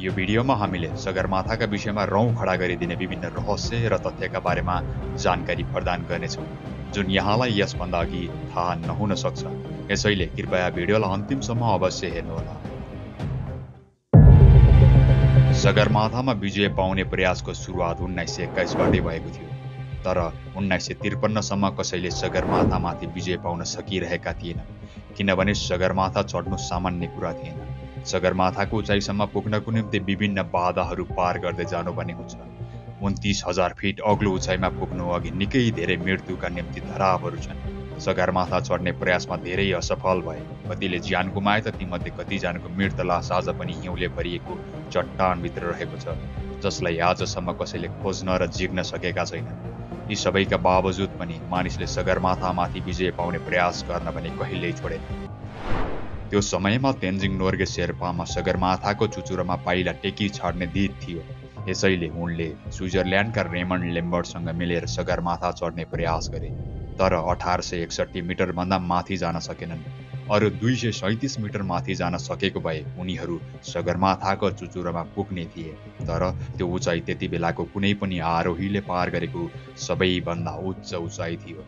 यो भिडियोमा हामीले सगरमाथाका विषयमा रौँ खडा गरिदिने विभिन्न रहस्य र तथ्यका बारेमा जानकारी प्रदान गर्नेछौँ, जुन यहाँलाई यसभन्दा अघि थाहा नहुन सक्छ। यसैले कृपया भिडियोलाई अन्तिमसम्म अवश्य हेर्नुहोला। सगरमाथामा विजय पाउने प्रयासको सुरुवात 1921 भएको थियो, तर 1953 सम्म कसैले सगरमाथामाथि विजय पाउन सकिरहेका थिएनन्, किनभने सगरमाथा चढ्नु सामान्य कुरा थिएन। सगरमाथाको उचाइसम्म पुग्नको निम्ति विभिन्न बाधाहरू पार गर्दै जानुपर्ने हुन्छ। 29,000 फिट अग्लो उचाइमा पुग्नु अघि निकै धेरै मृत्युका निम्ति धरापहरू छन्। सगरमाथा चढ्ने प्रयासमा धेरै असफल भए, कतिले ज्यान गुमाए त तीमध्ये कतिजनाको मृत लास आज पनि हिउँले भरिएको चट्टानभित्र रहेको छ, जसलाई आजसम्म कसैले खोज्न र जिग्न सकेका छैनन्। यी सबैका बावजुद पनि मानिसले सगरमाथामाथि विजय पाउने प्रयास गर्न भने कहिल्यै छोडेन। त्यो समयमा तेन्जिङ नोर्गे शेर्पामा सगरमाथाको चुचुरोमा पाइला टेकी छाड्ने दित थियो। यसैले उनले स्विजरल्यान्डका रेमन्ड लेम्बर्टसँग मिलेर सगरमाथा चढ्ने प्रयास गरे, तर 1861 मिटरभन्दा माथि जान सकेनन्। अरू 237 मिटर माथि जान सकेको भए उनीहरू सगरमाथाको चुचुरोमा पुग्ने थिए, तर त्यो उचाइ त्यति बेलाको कुनै पनि आरोहीले पार गरेको सबैभन्दा उच्च उचाइ थियो।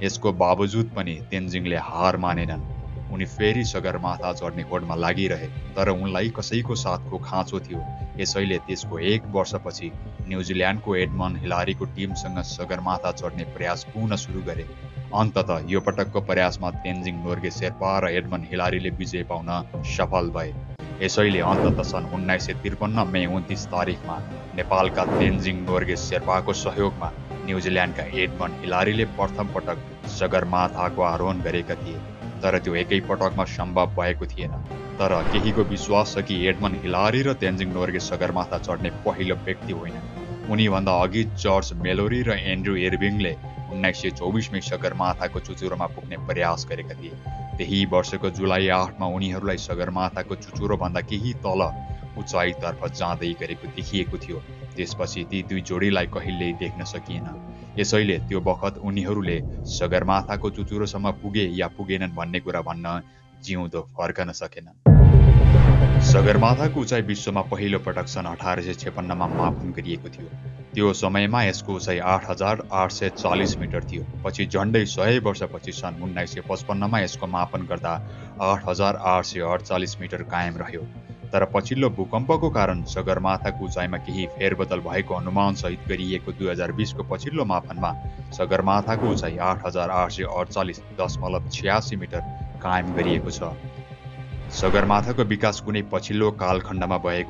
यसको बावजुद पनि तेन्जिङले हार मानेनन्। उनी फेरि सगरमाथा चढ्ने होडमा लागिरहे, तर उनलाई कसैको साथको खाँचो थियो। यसैले त्यसको 1 वर्षपछि न्युजिल्यान्डको एडमन्ड हिलारीको टिमसँग सगरमाथा चढ्ने प्रयास पुनः सुरु गरे। अन्ततः यो पटकको प्रयासमा तेन्जिङ नोर्गे शेर्पा र एडमन्ड हिलारीले विजय पाउन सफल भए। यसैले अन्ततः सन् 1953 मे 29 तारिखमा नेपालका तेन्जिङ नोर्गे शेर्पाको सहयोगमा न्युजिल्यान्डका एडमन्ड हिलारीले प्रथम पटक सगरमाथाको आरोहण गरेका थिए, तर त्यो एकै पटकमा सम्भव भएको थिएन। तर केहीको विश्वास छ कि एडमन्ड हिलारी र तेन्जिङ नोर्गे सगरमाथा चढ्ने पहिलो व्यक्ति होइनन्। उनीभन्दा अघि जर्ज मेलोरी र एन्ड्रु इर्भिङले 1924 मै सगरमाथाको चुचुरोमा पुग्ने प्रयास गरेका थिए। त्यही वर्षको जुलाई 8 मा उनीहरूलाई सगरमाथाको चुचुरोभन्दा केही तल उचाइतर्फ जाँदै गरेको देखिएको थियो। त्यसपछि ती दुई जोडीलाई कहिल्यै देख्न सकिएन। यसैले त्यो बखत उनीहरूले सगरमाथाको चुचुरोसम्म पुगे या पुगेनन् भन्ने कुरा भन्न जिउँदो फर्कन सकेनन्। सगरमाथाको उचाइ विश्वमा पहिलो पटक सन् 1856 मा मापन गरिएको थियो। त्यो समयमा यसको उचाइ 8,840 मिटर थियो। पछि झन्डै 100 वर्षपछि सन् 1955 मा यसको मापन गर्दा 8,848 मिटर कायम रह्यो। तर पछिल्लो भूकम्पको कारण सगरमाथाको उचाइमा केही फेरबदल भएको अनुमानसहित गरिएको 2020 को पछिल्लो मापनमा सगरमाथाको उचाइ 8,848.86 मिटर कायम गरिएको छ। सगरमाथाको विकास कुनै पछिल्लो कालखण्डमा भएको